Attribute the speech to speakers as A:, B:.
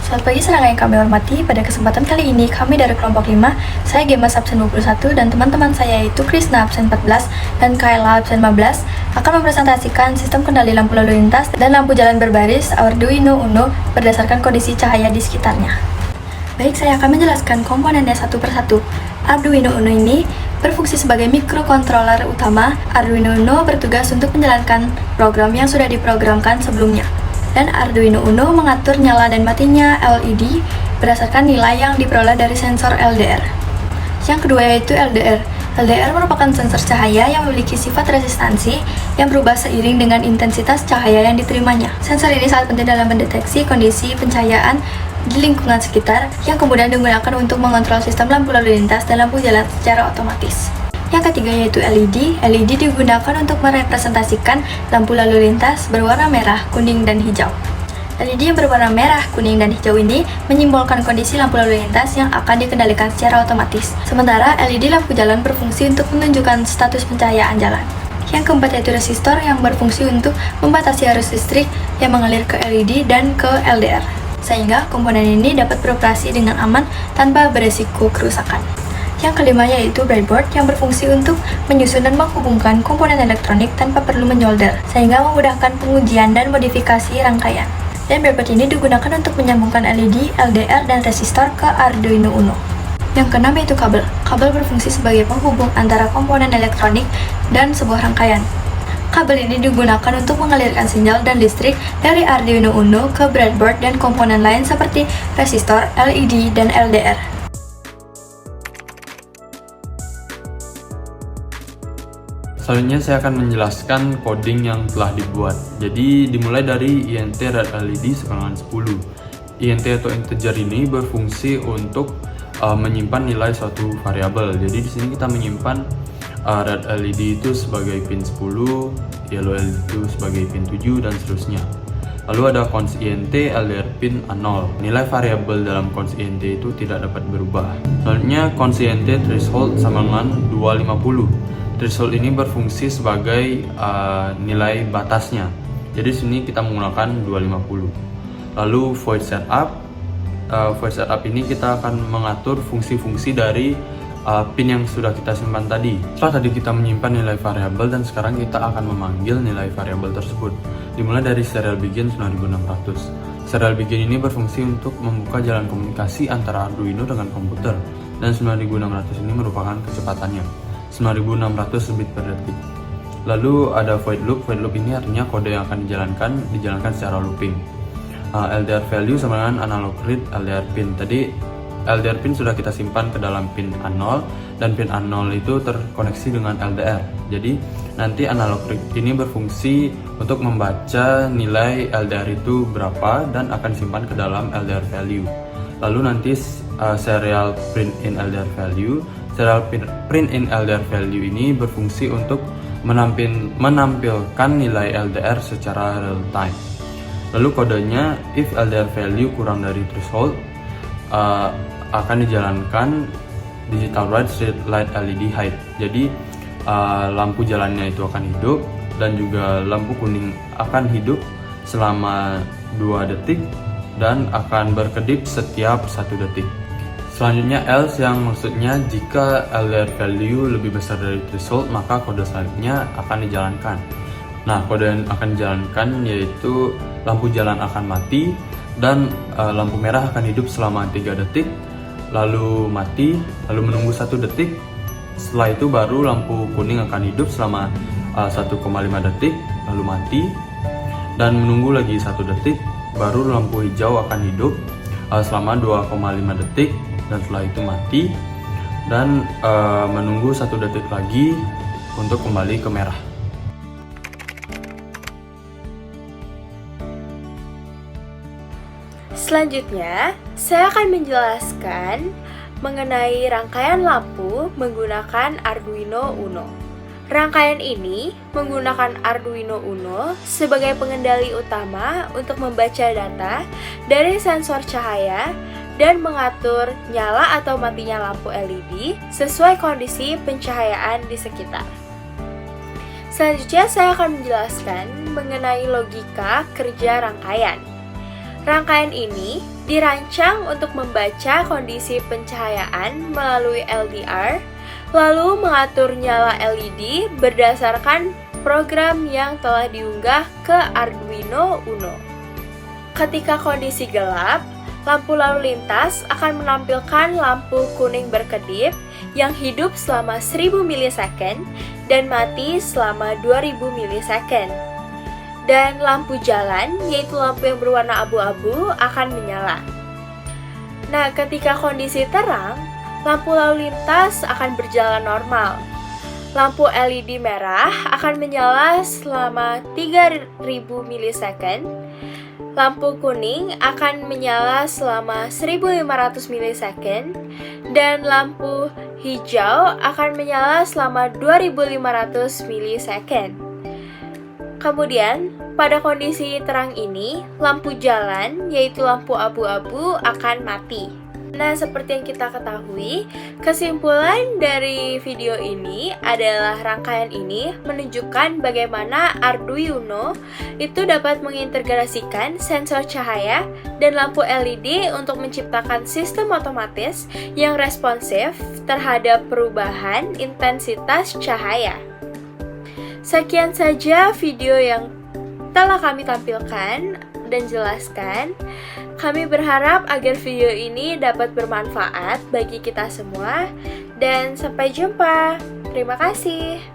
A: Selamat pagi serangga yang kami hormati. Pada kesempatan kali ini kami dari kelompok 5, saya Gemas absen 21 dan teman-teman saya yaitu Krisna absen 14 dan Kayla absen 15 akan mempresentasikan sistem kendali lampu lalu lintas dan lampu jalan berbaris Arduino Uno berdasarkan kondisi cahaya di sekitarnya. Baik, saya akan menjelaskan komponennya satu persatu. Arduino Uno ini berfungsi sebagai microcontroller utama. Arduino Uno bertugas untuk menjalankan program yang sudah diprogramkan sebelumnya. Dan Arduino Uno mengatur nyala dan matinya LED berdasarkan nilai yang diperoleh dari sensor LDR. Yang kedua yaitu LDR. LDR merupakan sensor cahaya yang memiliki sifat resistansi yang berubah seiring dengan intensitas cahaya yang diterimanya. Sensor ini sangat penting dalam mendeteksi kondisi pencahayaan di lingkungan sekitar yang kemudian digunakan untuk mengontrol sistem lampu lalu lintas dan lampu jalan secara otomatis. Yang ketiga yaitu LED. LED digunakan untuk merepresentasikan lampu lalu lintas berwarna merah, kuning, dan hijau. LED yang berwarna merah, kuning, dan hijau ini menyimbolkan kondisi lampu lalu lintas yang akan dikendalikan secara otomatis. Sementara LED lampu jalan berfungsi untuk menunjukkan status pencahayaan jalan. Yang keempat yaitu resistor yang berfungsi untuk membatasi arus listrik yang mengalir ke LED dan ke LDR, sehingga komponen ini dapat beroperasi dengan aman tanpa beresiko kerusakan. Yang kelima yaitu breadboard yang berfungsi untuk menyusun dan menghubungkan komponen elektronik tanpa perlu menyolder, sehingga memudahkan pengujian dan modifikasi rangkaian. Dan breadboard ini digunakan untuk menyambungkan LED, LDR, dan resistor ke Arduino Uno. Yang keenam yaitu kabel. Kabel berfungsi sebagai penghubung antara komponen elektronik dan sebuah rangkaian. Kabel ini digunakan untuk mengalirkan sinyal dan listrik dari Arduino Uno ke breadboard dan komponen lain seperti resistor, LED, dan LDR.
B: Selanjutnya saya akan menjelaskan coding yang telah dibuat. Jadi dimulai dari int red LED sepanjang 10. Int atau integer ini berfungsi untuk menyimpan nilai suatu variabel. Jadi di sini kita menyimpan red LED itu sebagai pin 10, yellow LED itu sebagai pin 7 dan seterusnya. Lalu ada const int LDR pin 0. Nilai variabel dalam const int itu tidak dapat berubah. Selanjutnya const int threshold sama dengan 250. Threshold ini berfungsi sebagai nilai batasnya. Jadi di sini kita menggunakan 250. Lalu void setup. Void setup ini kita akan mengatur fungsi-fungsi dari pin yang sudah kita simpan tadi. Setelah tadi kita menyimpan nilai variabel dan sekarang kita akan memanggil nilai variabel tersebut. Dimulai dari serial begin 9600. Serial begin ini berfungsi untuk membuka jalan komunikasi antara Arduino dengan komputer, dan 9600 ini merupakan kecepatannya. 9600 bit per detik. Lalu ada void loop. Void loop ini artinya kode yang akan dijalankan secara looping. LDR value sama dengan analog read LDR pin. Tadi LDR pin sudah kita simpan ke dalam pin A0 dan pin A0 itu terkoneksi dengan LDR. Jadi nanti analog read ini berfungsi untuk membaca nilai LDR itu berapa dan akan disimpan ke dalam LDR value. Lalu nanti serial print in LDR value. Serial print in LDR value ini berfungsi untuk menampilkan nilai LDR secara real time. Lalu kodenya if LDR value kurang dari threshold akan dijalankan digital write street light LED hide. Jadi lampu jalannya itu akan hidup dan juga lampu kuning akan hidup selama 2 detik dan akan berkedip setiap 1 detik. Selanjutnya else yang maksudnya jika LDR value lebih besar dari threshold maka kode selanjutnya akan dijalankan. Nah, kode yang akan dijalankan yaitu lampu jalan akan mati dan lampu merah akan hidup selama 3 detik, lalu mati, lalu menunggu 1 detik. Setelah itu baru lampu kuning akan hidup selama 1,5 detik, lalu mati, dan menunggu lagi 1 detik, baru lampu hijau akan hidup selama 2,5 detik, dan setelah itu mati, dan menunggu 1 detik lagi untuk kembali ke merah.
C: Selanjutnya, saya akan menjelaskan mengenai rangkaian lampu menggunakan Arduino Uno. Rangkaian ini menggunakan Arduino Uno sebagai pengendali utama untuk membaca data dari sensor cahaya dan mengatur nyala atau matinya lampu LED sesuai kondisi pencahayaan di sekitar. Selanjutnya saya akan menjelaskan mengenai logika kerja rangkaian. Rangkaian ini dirancang untuk membaca kondisi pencahayaan melalui LDR, lalu mengatur nyala LED berdasarkan program yang telah diunggah ke Arduino Uno. Ketika kondisi gelap, lampu lalu lintas akan menampilkan lampu kuning berkedip yang hidup selama 1000 milisecond dan mati selama 2000 milisecond. Dan lampu jalan, yaitu lampu yang berwarna abu-abu, akan menyala. Nah, ketika kondisi terang, lampu lalu lintas akan berjalan normal. Lampu LED merah akan menyala selama 3000 milisecond. Lampu kuning akan menyala selama 1500 milisecond. Dan lampu hijau akan menyala selama 2500 milisecond. Kemudian, pada kondisi terang ini, lampu jalan, yaitu lampu abu-abu, akan mati. Nah, seperti yang kita ketahui, kesimpulan dari video ini adalah rangkaian ini menunjukkan bagaimana Arduino itu dapat mengintegrasikan sensor cahaya dan lampu LED untuk menciptakan sistem otomatis yang responsif terhadap perubahan intensitas cahaya. Sekian saja video yang telah kami tampilkan dan jelaskan. Kami berharap agar video ini dapat bermanfaat bagi kita semua dan sampai jumpa. Terima kasih.